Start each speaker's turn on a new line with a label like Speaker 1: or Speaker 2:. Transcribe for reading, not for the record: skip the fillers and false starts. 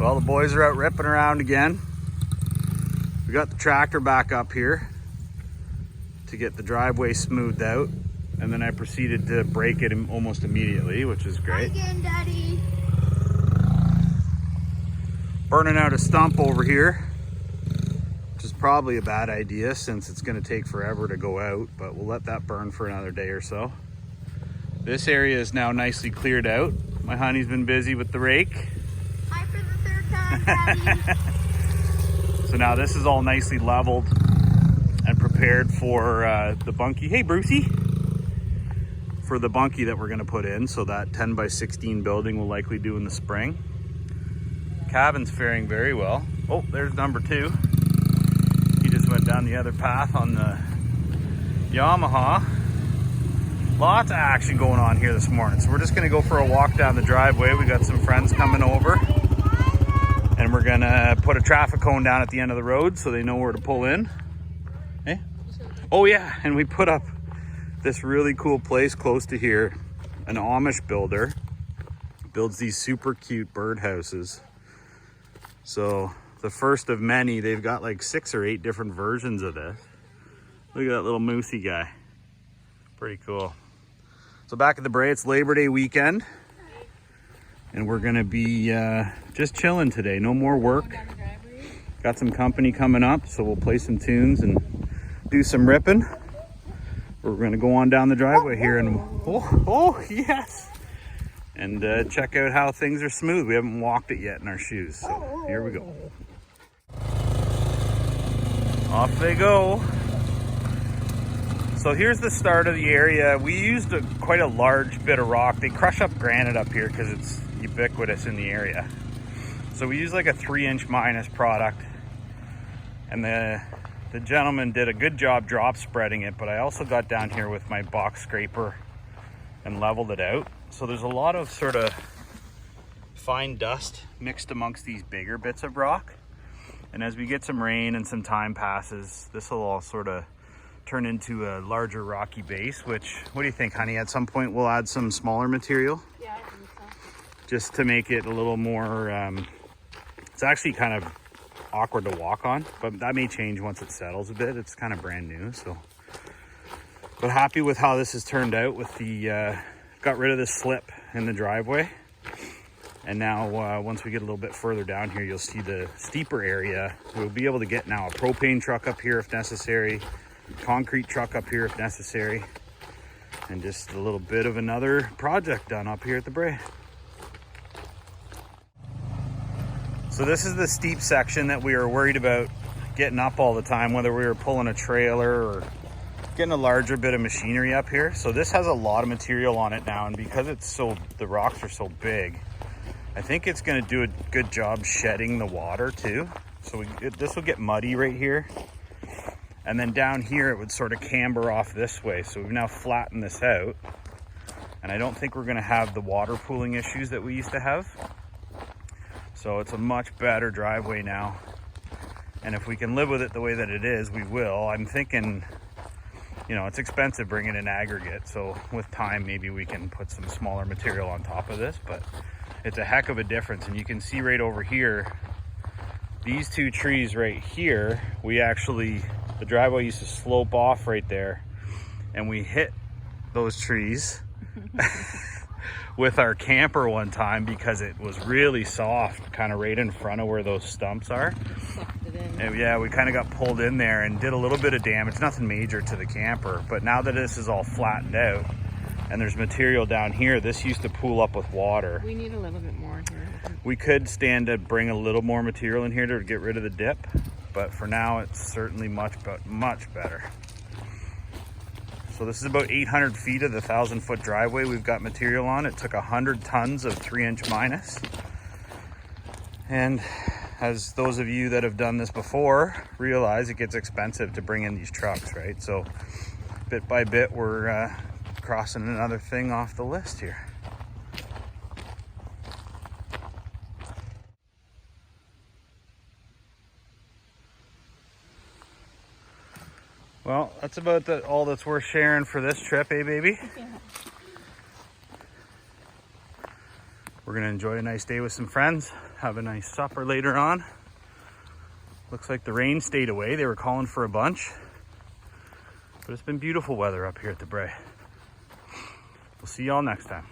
Speaker 1: Well, the boys are out ripping around again. We got the tractor back up here to get the driveway smoothed out, and then I proceeded to brake it almost immediately, which is great.
Speaker 2: Hi again, Daddy.
Speaker 1: Burning out a stump over here, which is probably a bad idea since it's going to take forever to go out, but we'll let that burn for another day or so. This area is now nicely cleared out. My honey's been busy with the rake.
Speaker 2: Hi for the third time, Daddy.
Speaker 1: So now this is all nicely leveled and prepared for the bunkie. Hey, Brucey! For the bunkie that we're going to put in. So that 10 by 16 building will likely do in the spring. Cabin's faring very well. Oh, there's number 2. He just went down the other path on the Yamaha. Lots of action going on here this morning. So we're just going to go for a walk down the driveway. We got some friends coming over. And we're gonna put a traffic cone down at the end of the road so they know where to pull in. Hey? Oh yeah, and we put up this really cool place close to here. An Amish builder builds these super cute birdhouses. So the first of many, they've got like 6 or 8 different versions of this. Look at that little moosey guy. Pretty cool. So back at the Bray, it's Labor Day weekend. And we're gonna be just chilling today. No more work. Got some company coming up, so we'll play some tunes and do some ripping. We're gonna go on down the driveway here and oh yes, and check out how things are smooth. We haven't walked it yet in our shoes, so here we go. Off they go. So here's the start of the area. We used quite a large bit of rock. They crush up granite up here because it's ubiquitous in the area. So we use like a 3" minus product, and the gentleman did a good job drop spreading it, but I also got down here with my box scraper and leveled it out. So there's a lot of sort of fine dust mixed amongst these bigger bits of rock, and as we get some rain and some time passes, this will all sort of turn into a larger rocky base. Which, what do you think, honey? At some point we'll add some smaller material?
Speaker 2: Yeah, I think so.
Speaker 1: Just to make it a little more, it's actually kind of awkward to walk on, but that may change once it settles a bit. It's kind of brand new, so. But happy with how this has turned out with the, got rid of the slip in the driveway. And now once we get a little bit further down here, you'll see the steeper area. We'll be able to get now a propane truck up here if necessary, concrete truck up here if necessary, and just a little bit of another project done up here at the Bray. So this is the steep section that we were worried about getting up all the time, whether we were pulling a trailer or getting a larger bit of machinery up here. So this has a lot of material on it now, and because it's the rocks are so big, I think it's going to do a good job shedding the water too. So this will get muddy right here, and then down here it would sort of camber off this way. So we've now flattened this out, and I don't think we're going to have the water pooling issues that we used to have. So it's a much better driveway now, and if we can live with it the way that it is, we will. I'm thinking, you know, it's expensive bringing in aggregate, so with time maybe we can put some smaller material on top of this, but it's a heck of a difference. And you can see right over here, these 2 trees right here, the driveway used to slope off right there, and we hit those trees with our camper one time because it was really soft, kind of right in front of where those stumps are.
Speaker 2: Sucked it in.
Speaker 1: And yeah, we kind of got pulled in there and did a little bit of damage, nothing major to the camper. But now that this is all flattened out and there's material down here, this used to pool up with water.
Speaker 2: We need a little bit more here.
Speaker 1: We could stand to bring a little more material in here to get rid of the dip, but for now it's certainly much better. So this is about 800 feet of the 1,000-foot driveway we've got material on. It took 100 tons of 3" minus. And as those of you that have done this before realize, it gets expensive to bring in these trucks, right? So bit by bit, we're crossing another thing off the list here. Well, that's about all that's worth sharing for this trip, eh, baby?
Speaker 2: Yeah.
Speaker 1: We're gonna enjoy a nice day with some friends, have a nice supper later on. Looks like the rain stayed away. They were calling for a bunch, but it's been beautiful weather up here at the Brae. We'll see y'all next time.